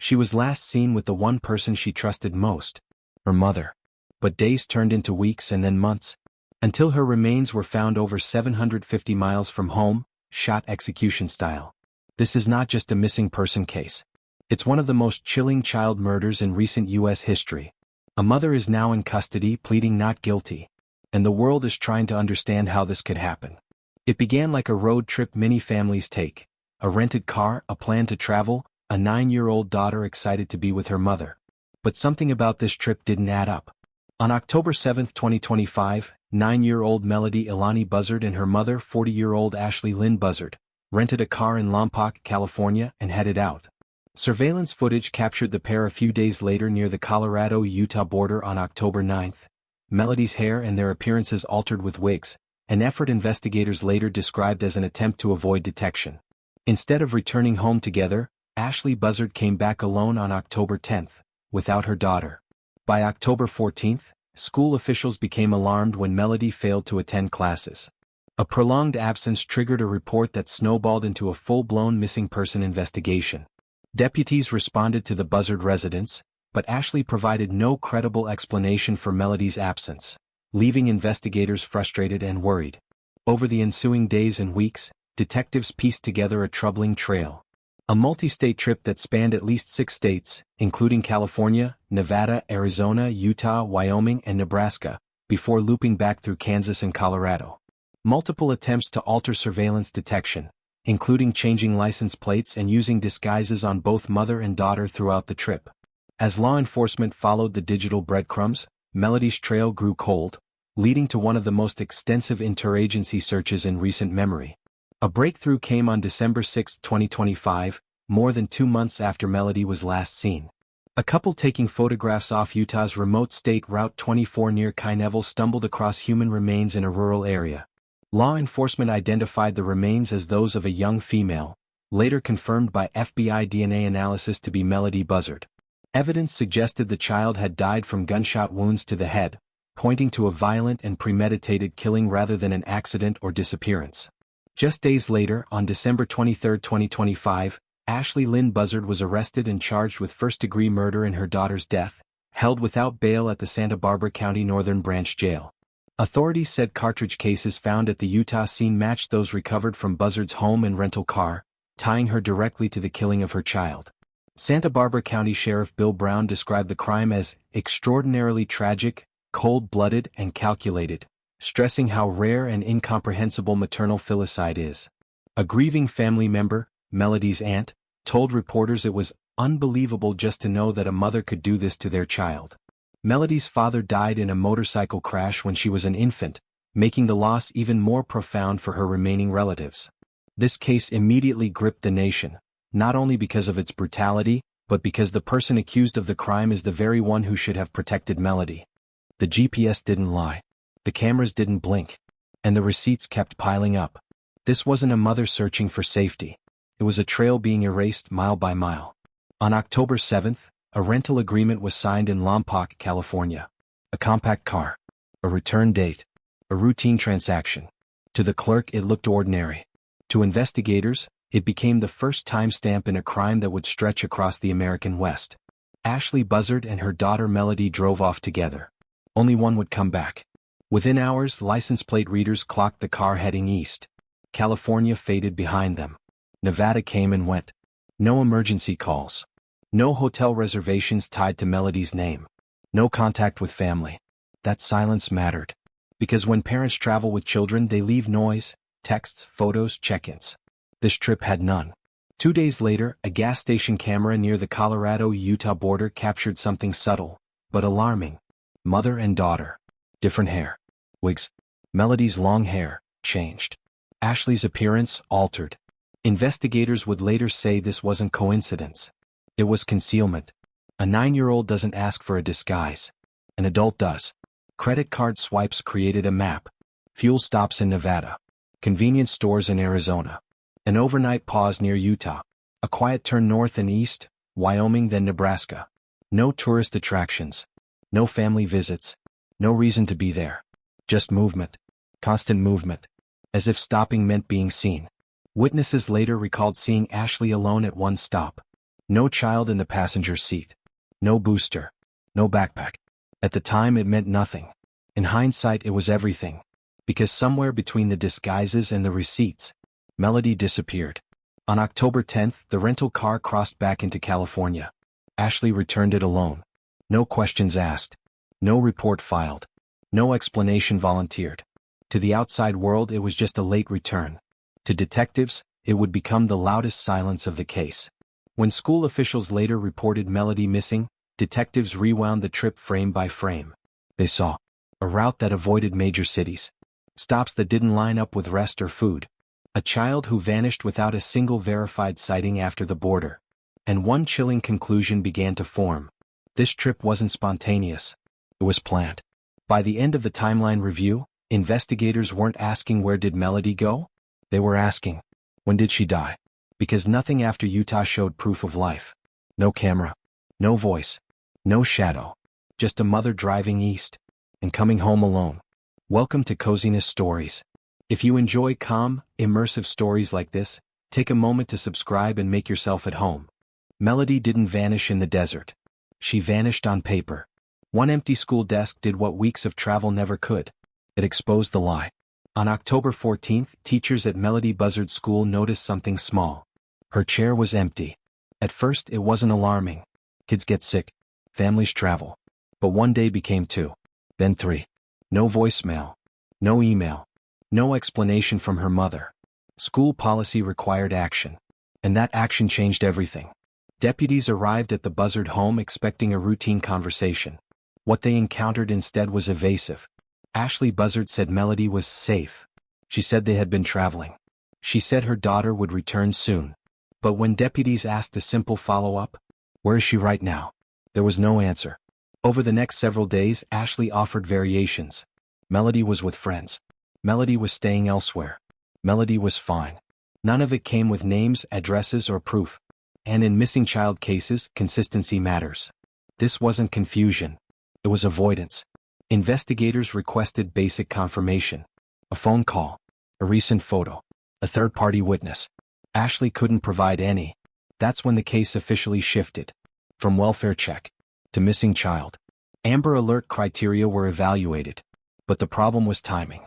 She was last seen with the one person she trusted most, her mother. But days turned into weeks and then months, until her remains were found over 750 miles from home, shot execution style. This is not just a missing person case. It's one of the most chilling child murders in recent U.S. history. A mother is now in custody pleading not guilty, and the world is trying to understand how this could happen. It began like a road trip many families take: a rented car, a plan to travel, a 9-year-old daughter excited to be with her mother. But something about this trip didn't add up. On October 7, 2025, 9-year-old Melodee Buzzard and her mother, 40-year-old Ashley Lynn Buzzard, rented a car in Lompoc, California, and headed out. Surveillance footage captured the pair a few days later near the Colorado-Utah border on October 9. Melodee's hair and their appearances altered with wigs, an effort investigators later described as an attempt to avoid detection. Instead of returning home together, Ashley Buzzard came back alone on October 10, without her daughter. By October 14, school officials became alarmed when Melodee failed to attend classes. A prolonged absence triggered a report that snowballed into a full-blown missing person investigation. Deputies responded to the Buzzard residence, but Ashley provided no credible explanation for Melodee's absence, leaving investigators frustrated and worried. Over the ensuing days and weeks, detectives pieced together a troubling trail. A multi-state trip that spanned at least 6 states, including California, Nevada, Arizona, Utah, Wyoming, and Nebraska, before looping back through Kansas and Colorado. Multiple attempts to alter surveillance detection, including changing license plates and using disguises on both mother and daughter throughout the trip. As law enforcement followed the digital breadcrumbs, Melodee's trail grew cold, leading to one of the most extensive interagency searches in recent memory. A breakthrough came on December 6, 2025, more than 2 months after Melodee was last seen. A couple taking photographs off Utah's remote state Route 24 near Kyneville stumbled across human remains in a rural area. Law enforcement identified the remains as those of a young female, later confirmed by FBI DNA analysis to be Melodee Buzzard. Evidence suggested the child had died from gunshot wounds to the head, pointing to a violent and premeditated killing rather than an accident or disappearance. Just days later, on December 23, 2025, Ashley Lynn Buzzard was arrested and charged with first-degree murder in her daughter's death, held without bail at the Santa Barbara County Northern Branch Jail. Authorities said cartridge cases found at the Utah scene matched those recovered from Buzzard's home and rental car, tying her directly to the killing of her child. Santa Barbara County Sheriff Bill Brown described the crime as extraordinarily tragic, cold-blooded, and calculated, stressing how rare and incomprehensible maternal filicide is. A grieving family member, Melodee's aunt, told reporters it was unbelievable just to know that a mother could do this to their child. Melodee's father died in a motorcycle crash when she was an infant, making the loss even more profound for her remaining relatives. This case immediately gripped the nation, not only because of its brutality, but because the person accused of the crime is the very one who should have protected Melodee. The GPS didn't lie. The cameras didn't blink. And the receipts kept piling up. This wasn't a mother searching for safety. It was a trail being erased mile by mile. On October 7th, a rental agreement was signed in Lompoc, California. A compact car. A return date. A routine transaction. To the clerk it looked ordinary. To investigators, it became the first timestamp in a crime that would stretch across the American West. Ashley Buzzard and her daughter Melodee drove off together. Only one would come back. Within hours, license plate readers clocked the car heading east. California faded behind them. Nevada came and went. No emergency calls. No hotel reservations tied to Melodee's name. No contact with family. That silence mattered. Because when parents travel with children, they leave noise, texts, photos, check-ins. This trip had none. 2 days later, a gas station camera near the Colorado-Utah border captured something subtle, but alarming. Mother and daughter. Different hair. Wigs. Melodee's long hair changed. Ashley's appearance altered. Investigators would later say this wasn't coincidence. It was concealment. A 9-year-old doesn't ask for a disguise. An adult does. Credit card swipes created a map. Fuel stops in Nevada. Convenience stores in Arizona. An overnight pause near Utah. A quiet turn north and east, Wyoming then Nebraska. No tourist attractions. No family visits. No reason to be there. Just movement. Constant movement. As if stopping meant being seen. Witnesses later recalled seeing Ashley alone at one stop. No child in the passenger seat. No booster. No backpack. At the time it meant nothing. In hindsight it was everything. Because somewhere between the disguises and the receipts, Melodee disappeared. On October 10th, the rental car crossed back into California. Ashley returned it alone. No questions asked. No report filed. No explanation volunteered. To the outside world it was just a late return. To detectives, it would become the loudest silence of the case. When school officials later reported Melodee missing, detectives rewound the trip frame by frame. They saw a route that avoided major cities. Stops that didn't line up with rest or food. A child who vanished without a single verified sighting after the border. And one chilling conclusion began to form. This trip wasn't spontaneous. It was planned. By the end of the timeline review, investigators weren't asking where did Melodee go? They were asking, when did she die? Because nothing after Utah showed proof of life. No camera. No voice. No shadow. Just a mother driving east. And coming home alone. Welcome to Coziness Stories. If you enjoy calm, immersive stories like this, take a moment to subscribe and make yourself at home. Melodee didn't vanish in the desert. She vanished on paper. One empty school desk did what weeks of travel never could. It exposed the lie. On October 14th, teachers at Melodee Buzzard School noticed something small. Her chair was empty. At first, it wasn't alarming. Kids get sick. Families travel. But one day became 2. Then 3. No voicemail. No email. No explanation from her mother. School policy required action. And that action changed everything. Deputies arrived at the Buzzard home expecting a routine conversation. What they encountered instead was evasive. Ashley Buzzard said Melodee was safe. She said they had been traveling. She said her daughter would return soon. But when deputies asked a simple follow-up, where is she right now? There was no answer. Over the next several days, Ashley offered variations. Melodee was with friends. Melodee was staying elsewhere. Melodee was fine. None of it came with names, addresses, or proof. And in missing child cases, consistency matters. This wasn't confusion. It was avoidance. Investigators requested basic confirmation. A phone call. A recent photo. A third-party witness. Ashley couldn't provide any. That's when the case officially shifted. From welfare check to missing child. Amber Alert criteria were evaluated. But the problem was timing.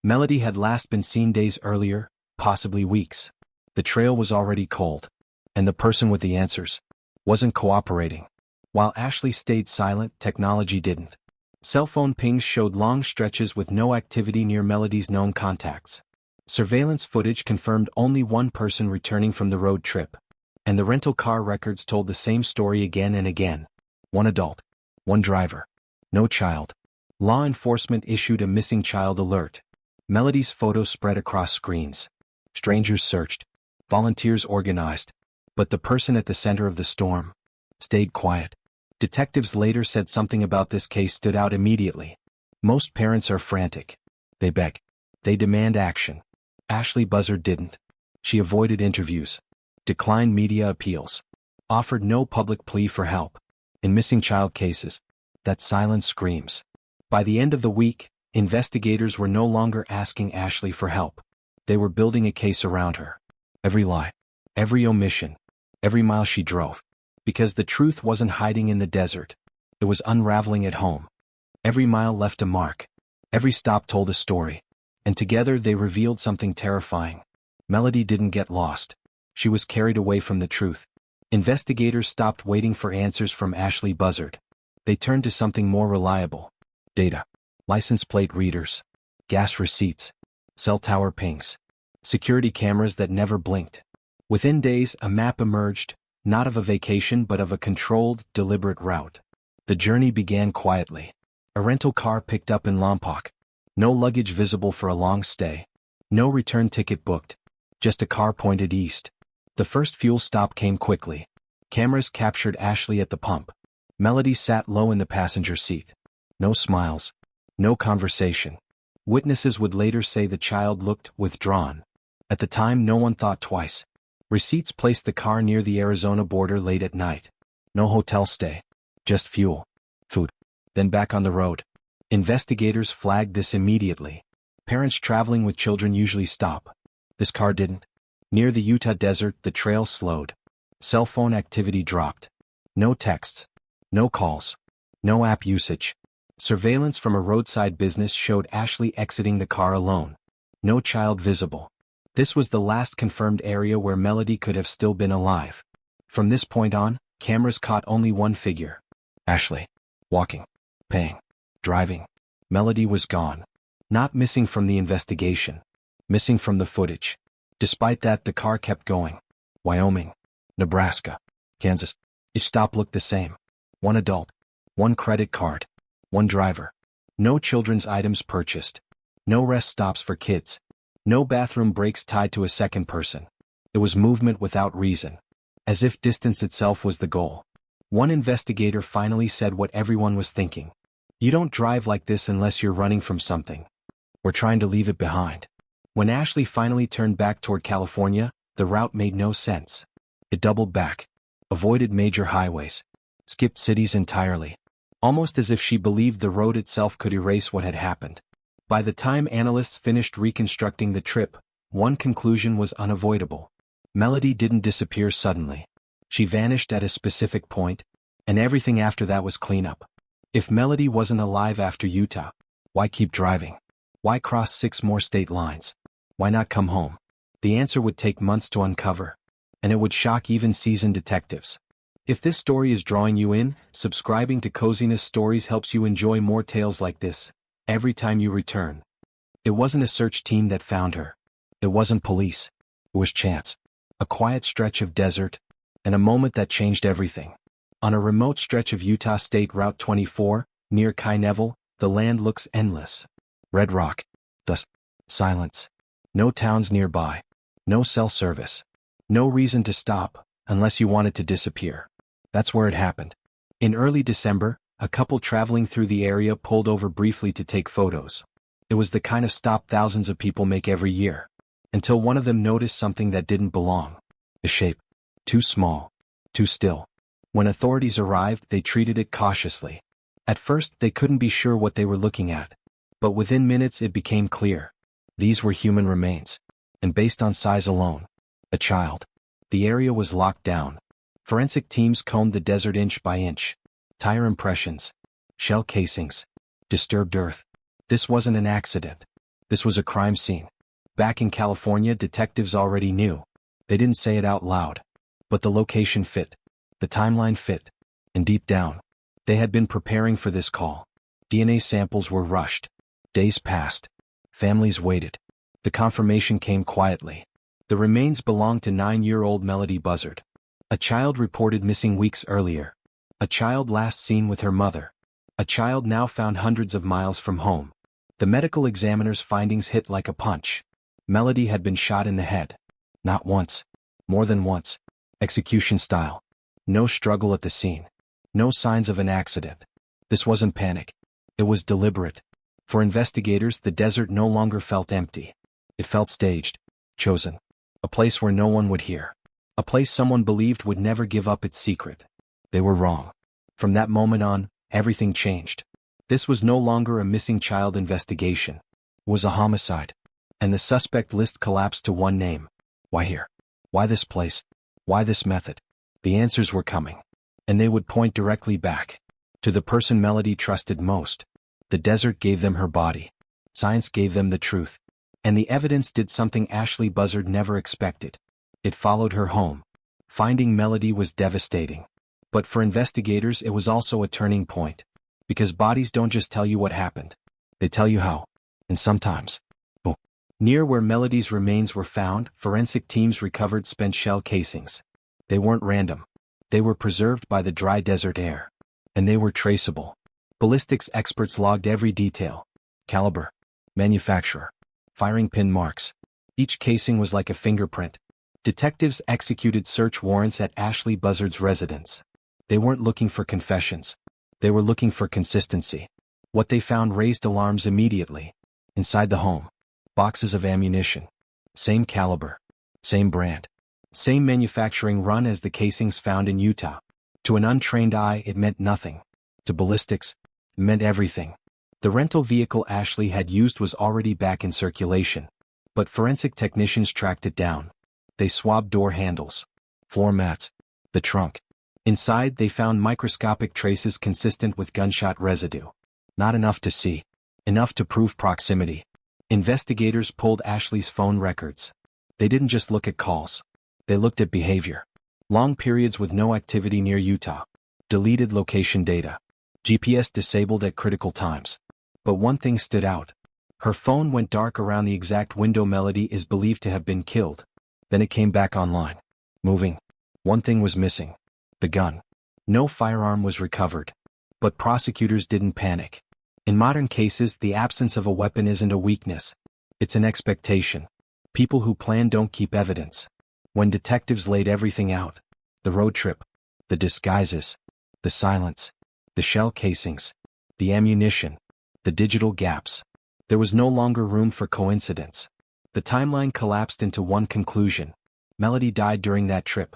Melodee had last been seen days earlier, possibly weeks. The trail was already cold. And the person with the answers wasn't cooperating. While Ashley stayed silent, technology didn't. Cell phone pings showed long stretches with no activity near Melodee's known contacts. Surveillance footage confirmed only one person returning from the road trip. And the rental car records told the same story again and again. One adult. One driver. No child. Law enforcement issued a missing child alert. Melodee's photo spread across screens. Strangers searched. Volunteers organized. But the person at the center of the storm stayed quiet. Detectives later said something about this case stood out immediately. Most parents are frantic. They beg. They demand action. Ashley Buzzard didn't. She avoided interviews. Declined media appeals. Offered no public plea for help. In missing child cases, that silence screams. By the end of the week, investigators were no longer asking Ashley for help. They were building a case around her. Every lie. Every omission. Every mile she drove. Because the truth wasn't hiding in the desert. It was unraveling at home. Every mile left a mark. Every stop told a story. And together they revealed something terrifying. Melodee didn't get lost. She was carried away from the truth. Investigators stopped waiting for answers from Ashley Buzzard. They turned to something more reliable. Data. License plate readers. Gas receipts. Cell tower pings. Security cameras that never blinked. Within days, a map emerged, not of a vacation but of a controlled, deliberate route. The journey began quietly. A rental car picked up in Lompoc. No luggage visible for a long stay. No return ticket booked. Just a car pointed east. The first fuel stop came quickly. Cameras captured Ashley at the pump. Melodee sat low in the passenger seat. No smiles. No conversation. Witnesses would later say the child looked withdrawn. At the time, no one thought twice. Receipts placed the car near the Arizona border late at night. No hotel stay. Just fuel. Food. Then back on the road. Investigators flagged this immediately. Parents traveling with children usually stop. This car didn't. Near the Utah desert, the trail slowed. Cell phone activity dropped. No texts. No calls. No app usage. Surveillance from a roadside business showed Ashley exiting the car alone. No child visible. This was the last confirmed area where Melodee could have still been alive. From this point on, cameras caught only one figure. Ashley. Walking. Paying. Driving. Melodee was gone. Not missing from the investigation. Missing from the footage. Despite that, the car kept going. Wyoming. Nebraska. Kansas. Each stop looked the same. One adult. One credit card. One driver. No children's items purchased. No rest stops for kids. No bathroom breaks tied to a second person. It was movement without reason. As if distance itself was the goal. One investigator finally said what everyone was thinking. You don't drive like this unless you're running from something. We're trying to leave it behind. When Ashley finally turned back toward California, the route made no sense. It doubled back. Avoided major highways. Skipped cities entirely. Almost as if she believed the road itself could erase what had happened. By the time analysts finished reconstructing the trip, one conclusion was unavoidable. Melodee didn't disappear suddenly. She vanished at a specific point, and everything after that was cleanup. If Melodee wasn't alive after Utah, why keep driving? Why cross 6 more state lines? Why not come home? The answer would take months to uncover, and it would shock even seasoned detectives. If this story is drawing you in, subscribing to Coziness Stories helps you enjoy more tales like this, every time you return. It wasn't a search team that found her. It wasn't police. It was chance. A quiet stretch of desert, and a moment that changed everything. On a remote stretch of Utah State Route 24, near Kainevel, the land looks endless. Red rock. Thus, silence. No towns nearby. No cell service. No reason to stop, unless you wanted to disappear. That's where it happened. In early December, a couple traveling through the area pulled over briefly to take photos. It was the kind of stop thousands of people make every year. Until one of them noticed something that didn't belong. A shape. Too small. Too still. When authorities arrived, they treated it cautiously. At first, they couldn't be sure what they were looking at. But within minutes it became clear. These were human remains. And based on size alone. A child. The area was locked down. Forensic teams combed the desert inch by inch. Tire impressions. Shell casings. Disturbed earth. This wasn't an accident. This was a crime scene. Back in California, detectives already knew. They didn't say it out loud. But the location fit. The timeline fit. And deep down, they had been preparing for this call. DNA samples were rushed. Days passed. Families waited. The confirmation came quietly. The remains belonged to 9-year-old Melodee Buzzard. A child reported missing weeks earlier. A child last seen with her mother. A child now found hundreds of miles from home. The medical examiner's findings hit like a punch. Melodee had been shot in the head. Not once. More than once. Execution style. No struggle at the scene. No signs of an accident. This wasn't panic. It was deliberate. For investigators, the desert no longer felt empty. It felt staged. Chosen. A place where no one would hear. A place someone believed would never give up its secret. They were wrong. From that moment on, everything changed. This was no longer a missing child investigation. It was a homicide. And the suspect list collapsed to one name. Why here? Why this place? Why this method? The answers were coming. And they would point directly back. To the person Melodee trusted most. The desert gave them her body. Science gave them the truth. And the evidence did something Ashley Buzzard never expected. It followed her home. Finding Melodee was devastating. But for investigators it was also a turning point. Because bodies don't just tell you what happened. They tell you how. And sometimes. Oh. Near where Melodee's remains were found, forensic teams recovered spent shell casings. They weren't random. They were preserved by the dry desert air. And they were traceable. Ballistics experts logged every detail. Caliber. Manufacturer. Firing pin marks. Each casing was like a fingerprint. Detectives executed search warrants at Ashley Buzzard's residence. They weren't looking for confessions. They were looking for consistency. What they found raised alarms immediately. Inside the home. Boxes of ammunition. Same caliber. Same brand. Same manufacturing run as the casings found in Utah. To an untrained eye it meant nothing. To ballistics, it meant everything. The rental vehicle Ashley had used was already back in circulation. But forensic technicians tracked it down. They swabbed door handles. Floor mats. The trunk. Inside, they found microscopic traces consistent with gunshot residue. Not enough to see. Enough to prove proximity. Investigators pulled Ashley's phone records. They didn't just look at calls. They looked at behavior. Long periods with no activity near Utah. Deleted location data. GPS disabled at critical times. But one thing stood out. Her phone went dark around the exact window Melodee is believed to have been killed. Then it came back online. Moving. One thing was missing. The gun. No firearm was recovered. But prosecutors didn't panic. In modern cases, the absence of a weapon isn't a weakness. It's an expectation. People who plan don't keep evidence. When detectives laid everything out, the road trip, the disguises, the silence, the shell casings, the ammunition, the digital gaps, there was no longer room for coincidence. The timeline collapsed into one conclusion. Melodee died during that trip.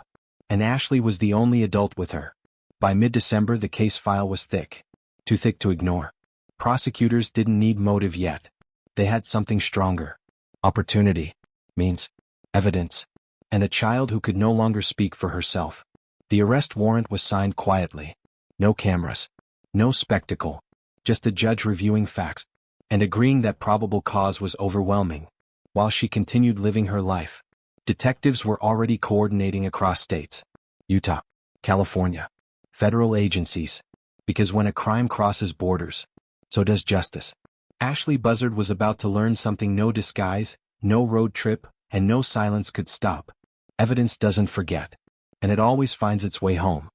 And Ashley was the only adult with her. By mid-December, the case file was thick. Too thick to ignore. Prosecutors didn't need motive yet. They had something stronger. Opportunity. Means. Evidence. And a child who could no longer speak for herself. The arrest warrant was signed quietly. No cameras. No spectacle. Just a judge reviewing facts. And agreeing that probable cause was overwhelming. While she continued living her life. Detectives were already coordinating across states. Utah. California. Federal agencies. Because when a crime crosses borders, so does justice. Ashley Buzzard was about to learn something no disguise, no road trip, and no silence could stop. Evidence doesn't forget. And it always finds its way home.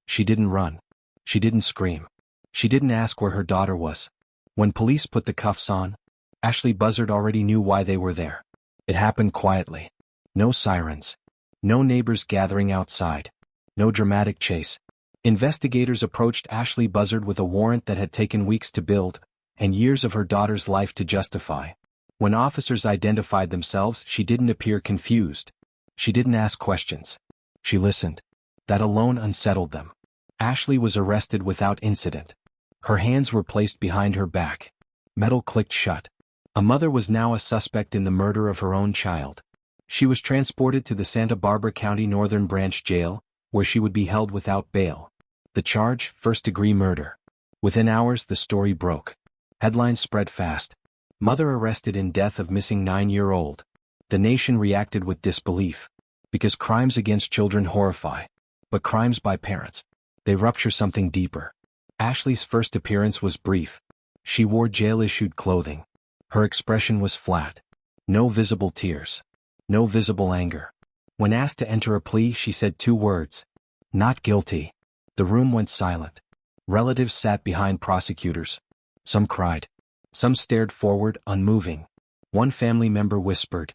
She didn't run. She didn't scream. She didn't ask where her daughter was. When police put the cuffs on, Ashley Buzzard already knew why they were there. It happened quietly. No sirens. No neighbors gathering outside. No dramatic chase. Investigators approached Ashley Buzzard with a warrant that had taken weeks to build, and years of her daughter's life to justify. When officers identified themselves, she didn't appear confused. She didn't ask questions. She listened. That alone unsettled them. Ashley was arrested without incident. Her hands were placed behind her back. Metal clicked shut. A mother was now a suspect in the murder of her own child. She was transported to the Santa Barbara County Northern Branch Jail, where she would be held without bail. The charge, first-degree murder. Within hours, the story broke. Headlines spread fast. Mother arrested in death of missing 9-year-old. The nation reacted with disbelief. Because crimes against children horrify. But crimes by parents, they rupture something deeper. Ashley's first appearance was brief. She wore jail-issued clothing. Her expression was flat. No visible tears. No visible anger. When asked to enter a plea, she said 2 words. Not guilty. The room went silent. Relatives sat behind prosecutors. Some cried. Some stared forward, unmoving. One family member whispered,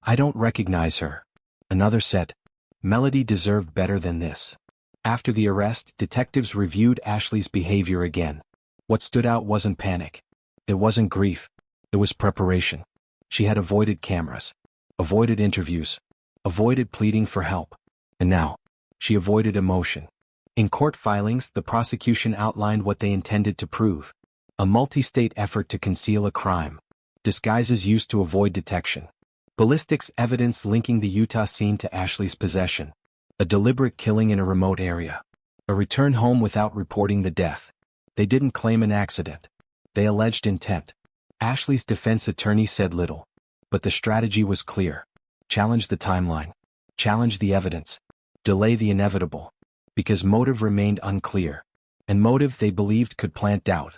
"I don't recognize her." Another said, "Melodee deserved better than this." After the arrest, detectives reviewed Ashley's behavior again. What stood out wasn't panic. It wasn't grief. It was preparation. She had avoided cameras. Avoided interviews. Avoided pleading for help. And now, she avoided emotion. In court filings, the prosecution outlined what they intended to prove. A multi-state effort to conceal a crime. Disguises used to avoid detection. Ballistics evidence linking the Utah scene to Ashley's possession. A deliberate killing in a remote area. A return home without reporting the death. They didn't claim an accident. They alleged intent. Ashley's defense attorney said little. But the strategy was clear. Challenge the timeline. Challenge the evidence. Delay the inevitable. Because motive remained unclear. And motive they believed could plant doubt.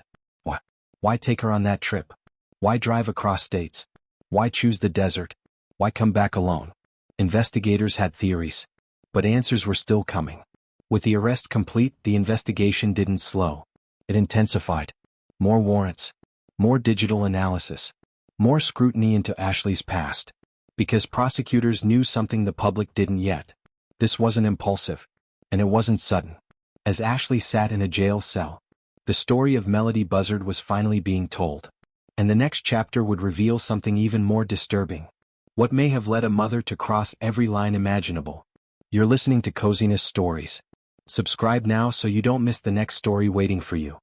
Why take her on that trip? Why drive across states? Why choose the desert? Why come back alone? Investigators had theories. But answers were still coming. With the arrest complete, the investigation didn't slow. It intensified. More warrants. More digital analysis. More scrutiny into Ashley's past. Because prosecutors knew something the public didn't yet. This wasn't impulsive. And it wasn't sudden. As Ashley sat in a jail cell, the story of Melodee Buzzard was finally being told. And the next chapter would reveal something even more disturbing. What may have led a mother to cross every line imaginable. You're listening to Coziness Stories. Subscribe now so you don't miss the next story waiting for you.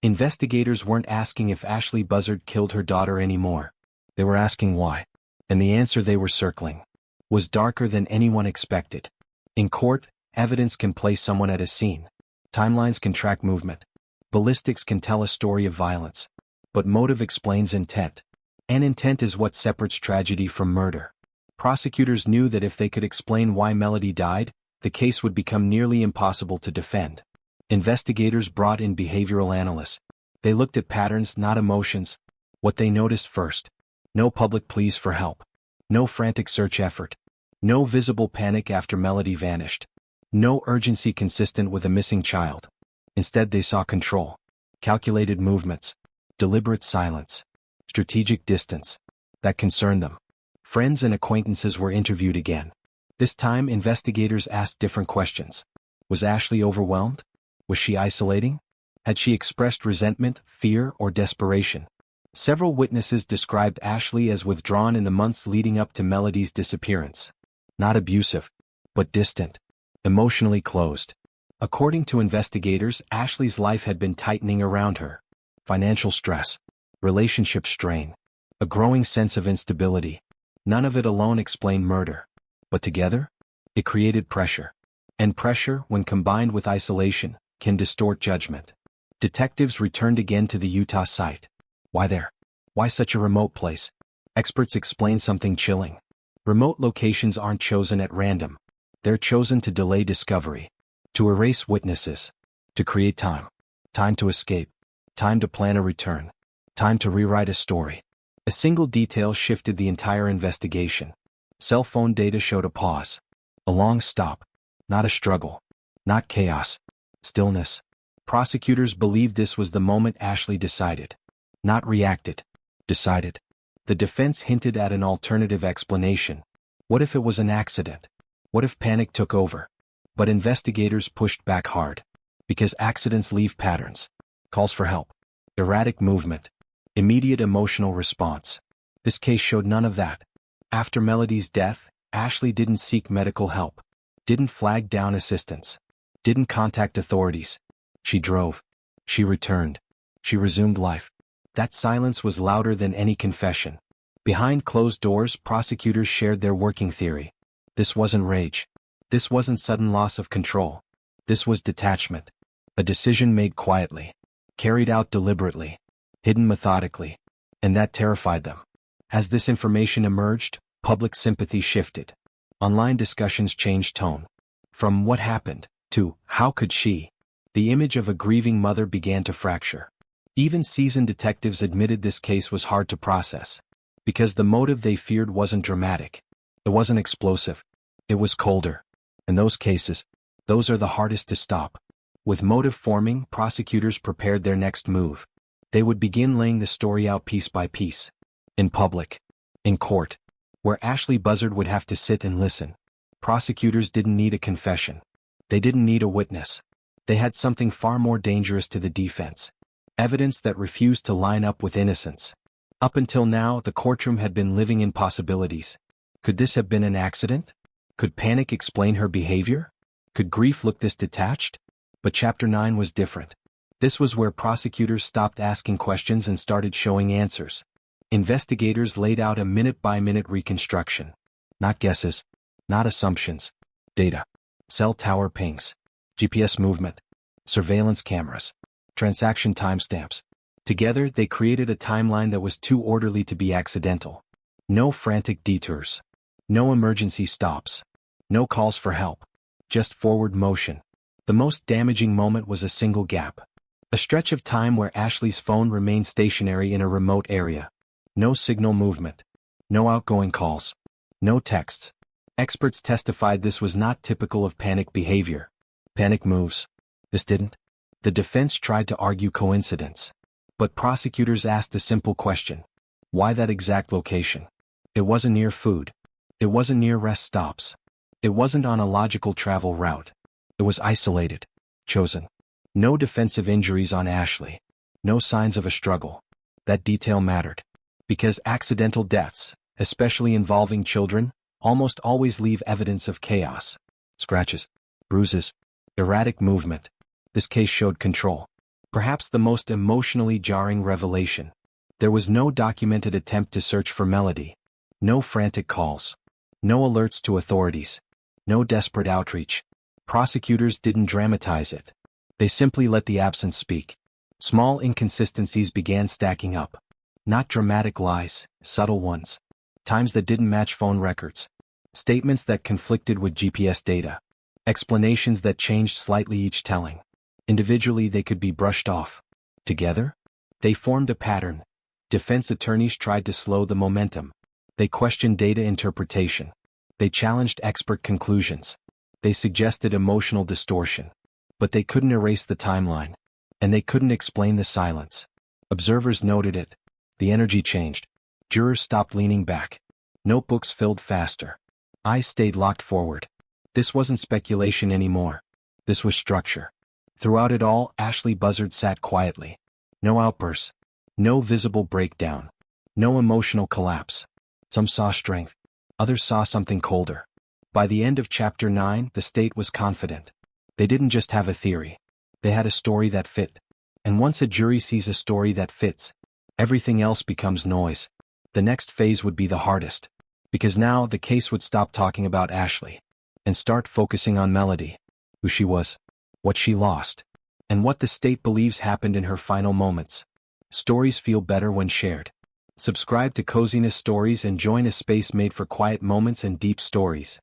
Investigators weren't asking if Ashley Buzzard killed her daughter anymore. They were asking why. And the answer they were circling was darker than anyone expected. In court, Evidence can place someone at a scene. Timelines can track movement. Ballistics can tell a story of violence. But motive explains intent. And intent is what separates tragedy from murder. Prosecutors knew that if they could explain why Melodee died, the case would become nearly impossible to defend. Investigators brought in behavioral analysts. They looked at patterns, not emotions. What they noticed first: no public pleas for help. No frantic search effort. No visible panic after Melodee vanished. No urgency consistent with a missing child. Instead, they saw control. Calculated movements. Deliberate silence. Strategic distance. That concerned them. Friends and acquaintances were interviewed again. This time, investigators asked different questions. Was Ashley overwhelmed? Was she isolating? Had she expressed resentment, fear, or desperation? Several witnesses described Ashley as withdrawn in the months leading up to Melodee's disappearance. Not abusive, but distant. Emotionally closed. According to investigators, Ashley's life had been tightening around her. Financial stress. Relationship strain. A growing sense of instability. None of it alone explained murder. But together, it created pressure. And pressure, when combined with isolation, can distort judgment. Detectives returned again to the Utah site. Why there? Why such a remote place? Experts explain something chilling. Remote locations aren't chosen at random. They're chosen to delay discovery, to erase witnesses, to create time. Time to escape. Time to plan a return. Time to rewrite a story. A single detail shifted the entire investigation. Cell phone data showed a pause. A long stop. Not a struggle. Not chaos. Stillness. Prosecutors believed this was the moment Ashley decided. Not reacted. Decided. The defense hinted at an alternative explanation. What if it was an accident? What if panic took over? But investigators pushed back hard. Because accidents leave patterns. Calls for help. Erratic movement. Immediate emotional response. This case showed none of that. After Melodee's death, Ashley didn't seek medical help. Didn't flag down assistance. Didn't contact authorities. She drove. She returned. She resumed life. That silence was louder than any confession. Behind closed doors, prosecutors shared their working theory. This wasn't rage. This wasn't sudden loss of control. This was detachment. A decision made quietly. Carried out deliberately. Hidden methodically. And that terrified them. As this information emerged, public sympathy shifted. Online discussions changed tone. From "what happened" to "how could she?" The image of a grieving mother began to fracture. Even seasoned detectives admitted this case was hard to process. Because the motive they feared wasn't dramatic. It wasn't explosive. It was colder. And those cases, those are the hardest to stop. With motive forming, prosecutors prepared their next move. They would begin laying the story out piece by piece. In public. In court. Where Ashley Buzzard would have to sit and listen. Prosecutors didn't need a confession. They didn't need a witness. They had something far more dangerous to the defense. Evidence that refused to line up with innocence. Up until now, the courtroom had been living in possibilities. Could this have been an accident? Could panic explain her behavior? Could grief look this detached? But Chapter 9 was different. This was where prosecutors stopped asking questions and started showing answers. Investigators laid out a minute-by-minute reconstruction. Not guesses. Not assumptions. Data. Cell tower pings. GPS movement. Surveillance cameras. Transaction timestamps. Together, they created a timeline that was too orderly to be accidental. No frantic detours. No emergency stops. No calls for help. Just forward motion. The most damaging moment was a single gap. A stretch of time where Ashley's phone remained stationary in a remote area. No signal movement. No outgoing calls. No texts. Experts testified this was not typical of panic behavior. Panic moves. This didn't. The defense tried to argue coincidence. But prosecutors asked a simple question. Why that exact location? It wasn't near food. It wasn't near rest stops. It wasn't on a logical travel route. It was isolated. Chosen. No defensive injuries on Ashley. No signs of a struggle. That detail mattered. Because accidental deaths, especially involving children, almost always leave evidence of chaos. Scratches. Bruises. Erratic movement. This case showed control. Perhaps the most emotionally jarring revelation. There was no documented attempt to search for Melodee. No frantic calls. No alerts to authorities. No desperate outreach. Prosecutors didn't dramatize it. They simply let the absence speak. Small inconsistencies began stacking up. Not dramatic lies, subtle ones. Times that didn't match phone records. Statements that conflicted with GPS data. Explanations that changed slightly each telling. Individually they could be brushed off. Together? They formed a pattern. Defense attorneys tried to slow the momentum. They questioned data interpretation. They challenged expert conclusions. They suggested emotional distortion. But they couldn't erase the timeline. And they couldn't explain the silence. Observers noted it. The energy changed. Jurors stopped leaning back. Notebooks filled faster. Eyes stayed locked forward. This wasn't speculation anymore. This was structure. Throughout it all, Ashley Buzzard sat quietly. No outbursts. No visible breakdown. No emotional collapse. Some saw strength. Others saw something colder. By the end of Chapter 9, the state was confident. They didn't just have a theory. They had a story that fit. And once a jury sees a story that fits, everything else becomes noise. The next phase would be the hardest. Because now the case would stop talking about Ashley and start focusing on Melodee, who she was, what she lost, and what the state believes happened in her final moments. Stories feel better when shared. Subscribe to Coziness Stories and join a space made for quiet moments and deep stories.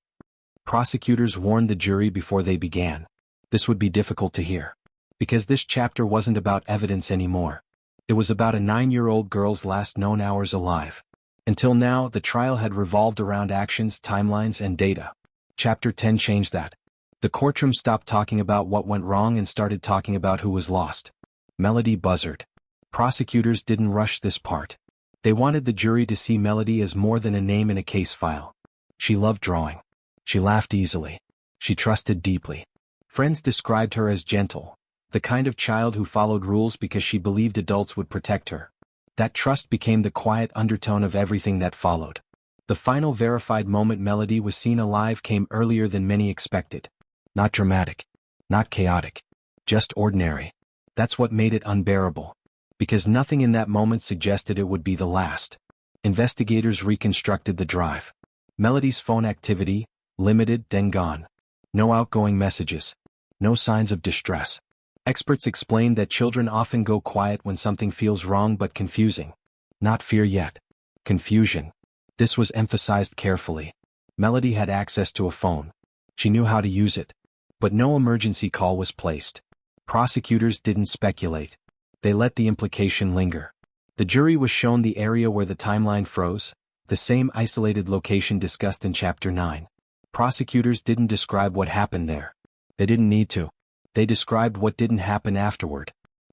Prosecutors warned the jury before they began. This would be difficult to hear. Because this chapter wasn't about evidence anymore. It was about a 9-year-old girl's last known hours alive. Until now, the trial had revolved around actions, timelines, and data. Chapter 10 changed that. The courtroom stopped talking about what went wrong and started talking about who was lost. Melodee Buzzard. Prosecutors didn't rush this part. They wanted the jury to see Melodee as more than a name in a case file. She loved drawing. She laughed easily. She trusted deeply. Friends described her as gentle, the kind of child who followed rules because she believed adults would protect her. That trust became the quiet undertone of everything that followed. The final verified moment Melodee was seen alive came earlier than many expected. Not dramatic. Not chaotic. Just ordinary. That's what made it unbearable. Because nothing in that moment suggested it would be the last. Investigators reconstructed the drive. Melodee's phone activity, limited, then gone. No outgoing messages. No signs of distress. Experts explained that children often go quiet when something feels wrong but confusing. Not fear yet. Confusion. This was emphasized carefully. Melodee had access to a phone. She knew how to use it. But no emergency call was placed. Prosecutors didn't speculate. They let the implication linger. The jury was shown the area where the timeline froze, the same isolated location discussed in Chapter 9. Prosecutors didn't describe what happened there. They didn't need to. They described what didn't happen afterward.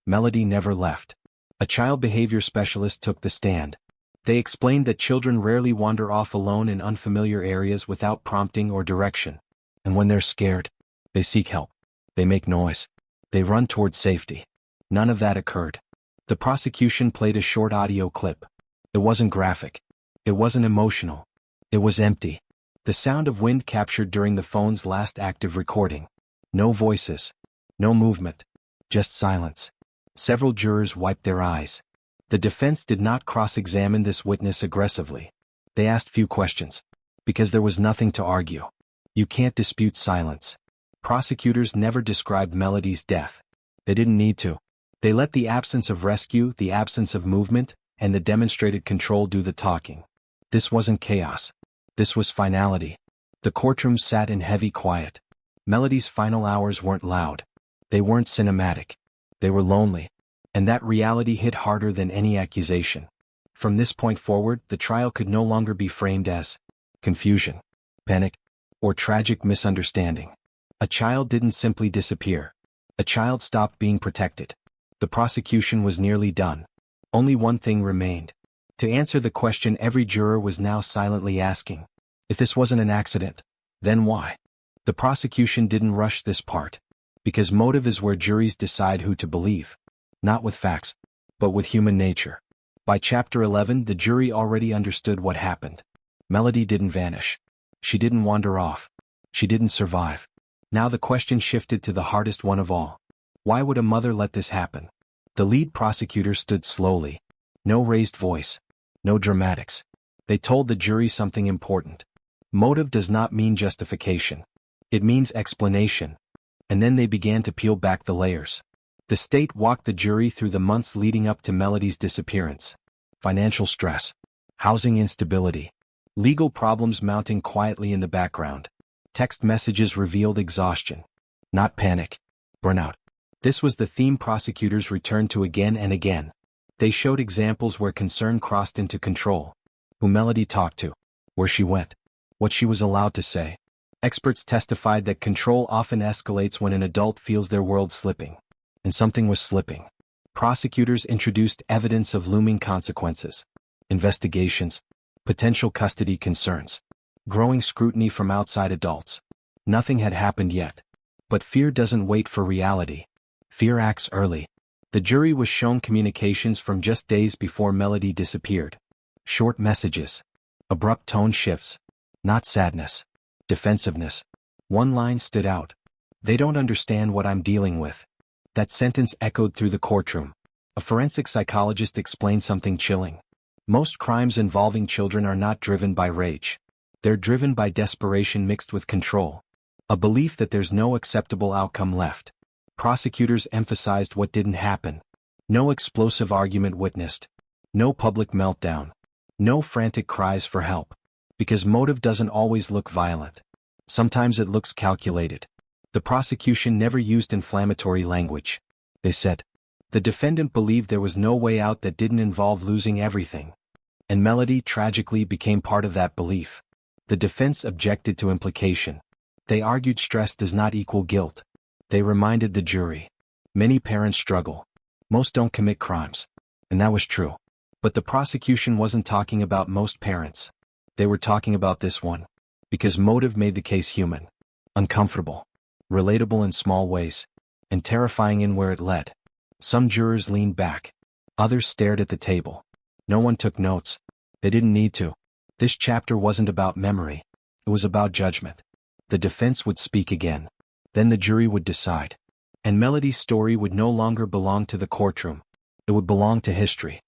Melodee never left. A child behavior specialist took the stand. They explained that children rarely wander off alone in unfamiliar areas without prompting or direction. And when they're scared, they seek help. They make noise. They run toward safety. None of that occurred. The prosecution played a short audio clip. It wasn't graphic. It wasn't emotional. It was empty. The sound of wind captured during the phone's last active recording. No voices. No movement. Just silence. Several jurors wiped their eyes. The defense did not cross-examine this witness aggressively. They asked few questions. Because there was nothing to argue. You can't dispute silence. Prosecutors never described Melodee's death. They didn't need to. They let the absence of rescue, the absence of movement, and the demonstrated control do the talking. This wasn't chaos. This was finality. The courtroom sat in heavy quiet. Melodee's final hours weren't loud. They weren't cinematic. They were lonely. And that reality hit harder than any accusation. From this point forward, the trial could no longer be framed as confusion, panic, or tragic misunderstanding. A child didn't simply disappear. A child stopped being protected. The prosecution was nearly done. Only one thing remained. To answer the question every juror was now silently asking. If this wasn't an accident, then why? The prosecution didn't rush this part. Because motive is where juries decide who to believe. Not with facts, but with human nature. By Chapter 11, the jury already understood what happened. Melodee didn't vanish. She didn't wander off. She didn't survive. Now the question shifted to the hardest one of all. Why would a mother let this happen? The lead prosecutor stood slowly. No raised voice. No dramatics. They told the jury something important. Motive does not mean justification. It means explanation, And then they began to peel back the layers. The state walked the jury through the months leading up to Melodee's disappearance. Financial stress, housing instability, legal problems mounting quietly in the background. Text messages revealed exhaustion, not panic, burnout. This was the theme prosecutors returned to again and again. They showed examples where concern crossed into control. Who Melodee talked to, where she went, what she was allowed to say. Experts testified that control often escalates when an adult feels their world slipping. And something was slipping. Prosecutors introduced evidence of looming consequences. Investigations, potential custody concerns, growing scrutiny from outside adults. Nothing had happened yet. But fear doesn't wait for reality. Fear acts early. The jury was shown communications from just days before Melodee disappeared. Short messages. Abrupt tone shifts. Not sadness. Defensiveness. One line stood out. They don't understand what I'm dealing with. That sentence echoed through the courtroom. A forensic psychologist explained something chilling. Most crimes involving children are not driven by rage. They're driven by desperation mixed with control. A belief that there's no acceptable outcome left. Prosecutors emphasized what didn't happen. No explosive argument witnessed. No public meltdown. No frantic cries for help. Because motive doesn't always look violent. Sometimes it looks calculated. The prosecution never used inflammatory language. They said, the defendant believed there was no way out that didn't involve losing everything. And Melodee tragically became part of that belief. The defense objected to implication. They argued stress does not equal guilt. They reminded the jury. Many parents struggle. Most don't commit crimes. And that was true. But the prosecution wasn't talking about most parents. They were talking about this one. Because motive made the case human. Uncomfortable. Relatable in small ways. And terrifying in where it led. Some jurors leaned back. Others stared at the table. No one took notes. They didn't need to. This chapter wasn't about memory. It was about judgment. The defense would speak again. Then the jury would decide. And Melodee's story would no longer belong to the courtroom. It would belong to history.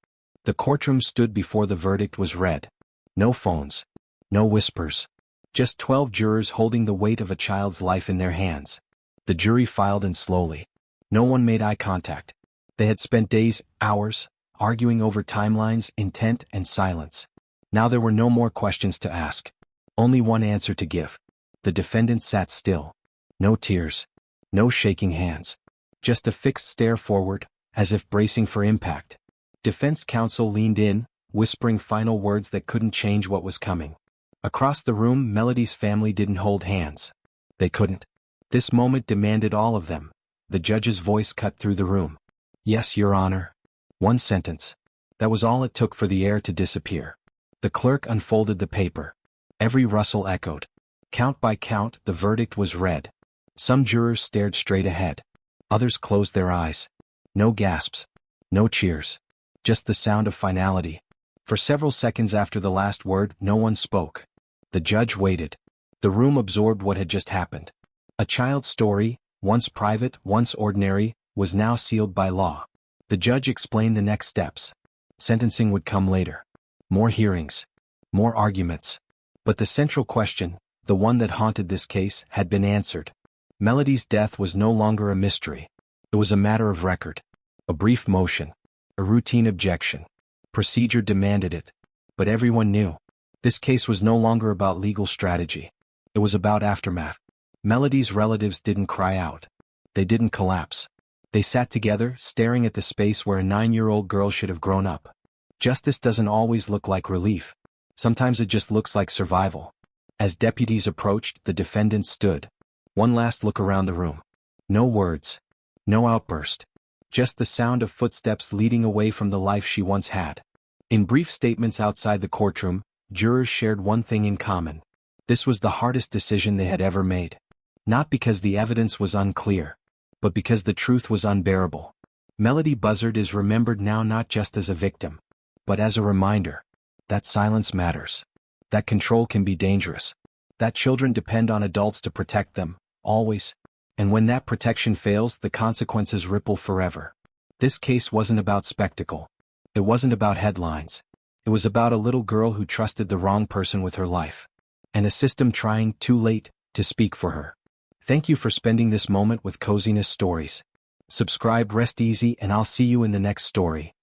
The courtroom stood before the verdict was read. No phones. No whispers. Just 12 jurors holding the weight of a child's life in their hands. The jury filed in slowly. No one made eye contact. They had spent days, hours, arguing over timelines, intent, and silence. Now there were no more questions to ask. Only one answer to give. The defendant sat still. No tears. No shaking hands. Just a fixed stare forward, as if bracing for impact. Defense counsel leaned in, whispering final words that couldn't change what was coming. Across the room, Melodee's family didn't hold hands. They couldn't. This moment demanded all of them. The judge's voice cut through the room. Yes, Your Honor. One sentence. That was all it took for the air to disappear. The clerk unfolded the paper. Every rustle echoed. Count by count, the verdict was read. Some jurors stared straight ahead. Others closed their eyes. No gasps. No cheers. Just the sound of finality. For several seconds after the last word, no one spoke. The judge waited. The room absorbed what had just happened. A child's story, once private, once ordinary, was now sealed by law. The judge explained the next steps. Sentencing would come later. More hearings. More arguments. But the central question, the one that haunted this case, had been answered. Melodee's death was no longer a mystery. It was a matter of record. A brief motion. A routine objection. Procedure demanded it. But everyone knew. This case was no longer about legal strategy. It was about aftermath. Melodee's relatives didn't cry out. They didn't collapse. They sat together, staring at the space where a 9-year-old girl should have grown up. Justice doesn't always look like relief. Sometimes it just looks like survival. As deputies approached, the defendant stood. One last look around the room. No words. No outburst. Just the sound of footsteps leading away from the life she once had. In brief statements outside the courtroom, jurors shared one thing in common. This was the hardest decision they had ever made. Not because the evidence was unclear, but because the truth was unbearable. Melodee Buzzard is remembered now not just as a victim, but as a reminder that silence matters, that control can be dangerous, that children depend on adults to protect them, always, and when that protection fails, the consequences ripple forever. This case wasn't about spectacle. It wasn't about headlines. It was about a little girl who trusted the wrong person with her life, and a system trying, too late, to speak for her. Thank you for spending this moment with Coziness Stories. Subscribe, rest easy, and I'll see you in the next story.